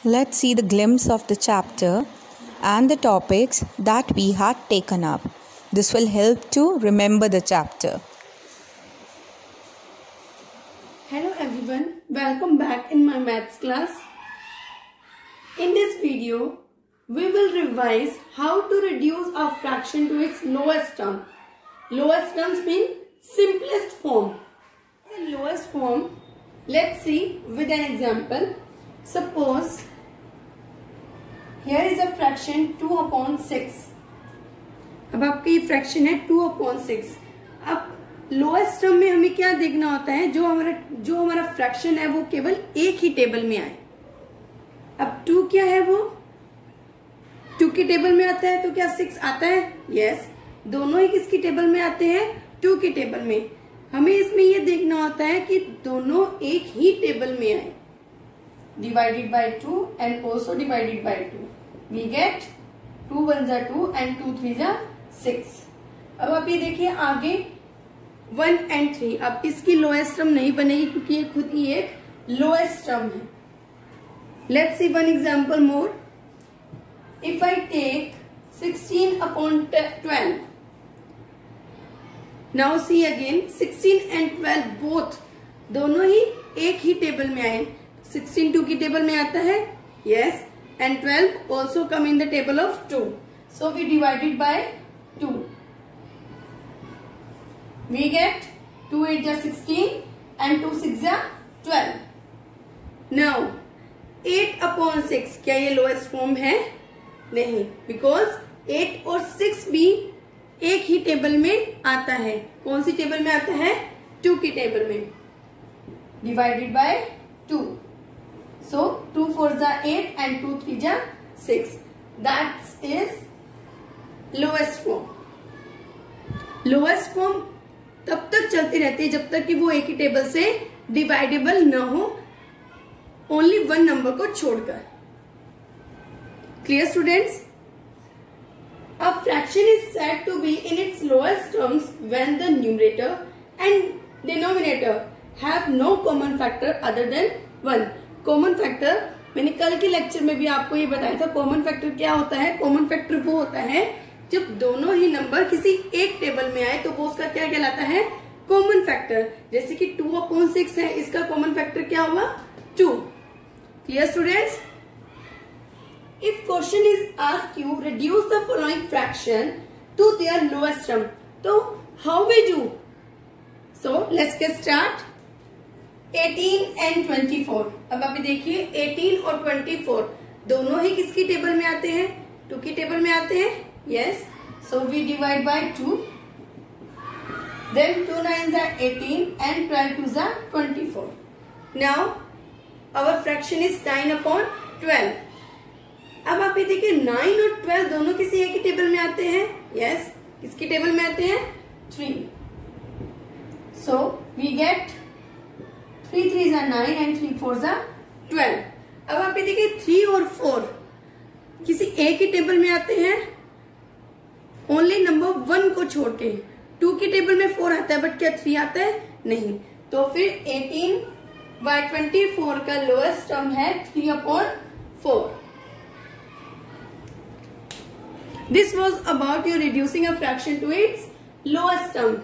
Let's see the glimpse of the chapter and the topics that we had taken up. This will help to remember the chapter. Hello everyone, welcome back in my maths class. In this video, we will revise how to reduce a fraction to its lowest term. Lowest terms mean simplest form. The lowest form, let's see with an example. Suppose here is a fraction 2/6. अब आपका ये fraction है 2/6. अब lowest term में हमें क्या देखना होता है, जो हमारा फ्रैक्शन है वो केवल एक ही टेबल में आए. अब 2 क्या है, वो 2 की टेबल में आता है, तो क्या 6 आता है? यस. दोनों ही किसकी टेबल में आते हैं? 2 की टेबल में. हमें इसमें ये देखना होता है कि दोनों एक ही टेबल में आए. Divided by 2 and also divided by 2. We get 2 1s are 2 and 2 3s are 6. अब आप ये देखिए आगे 1 and 3. अब इसकी लोएस्ट टर्म नहीं बनेगी क्योंकि ये खुद ही एक लोएस्ट टर्म है. Let's see one example more. If I take 16/12. Now see again 16 and 12 both दोनों ही एक ही टेबल में आए. 16 2 की टेबल में आता है, yes, and 12 also come in the table of 2. So we divided by 2. We get 2 8 is 16 and 2 6 is 12. Now 8/6 क्या ये लोएस्ट फॉर्म है? नहीं, because 8 और 6 भी एक ही टेबल में आता है. कौन सी टेबल में आता है? 2 की टेबल में. Divided by 2. So 2 4s are 8 and 2 3s are 6. That is lowest form. Lowest form तब तक चलती रहती है जब तक कि वो एक ही टेबल से डिवाइडेबल न हो, ओनली वन नंबर को छोड़कर. Clear students? A fraction is said to be in its lowest terms when the numerator and denominator have no common factor other than 1. Common factor मैंने कल के लेक्चर में भी आपको ये बताया था. कॉमन फैक्टर क्या होता है? कॉमन फैक्टर वो होता है जब दोनों ही नंबर किसी एक टेबल में आए तो वो उसका क्या कहलाता है? Common factor. जैसे कि 2/6 है, इसका कॉमन फैक्टर क्या होगा? 2. Clear students? If question is asked you reduce the following fraction to their lowest term, तो how we do? So let's get start. 18 and 24. अब आप देखिए 18 और 24 दोनों ही किसकी टेबल में आते हैं? 2 की टेबल में आते हैं. Yes. So we divide by 2. Then 2 9s are 18 and 12 2s are 24. Now our fraction is 9/12. अब आप ये देखिए 9 और 12 दोनों किसी एक ही टेबल में आते हैं. यस. किसकी टेबल में आते हैं? 3. So we get 3 3s are 9 and 3 4s are 12. अब आप ये देखिए 3 और 4 किसी एक ही टेबल में आते हैं, ओनली नंबर 1 को छोड़ के. 2 की टेबल में 4 आता है, बट क्या 3 आता है? नहीं. तो फिर 18/24 का लोएस्ट टर्म है 3/4. This was about you reducing a fraction to its lowest term.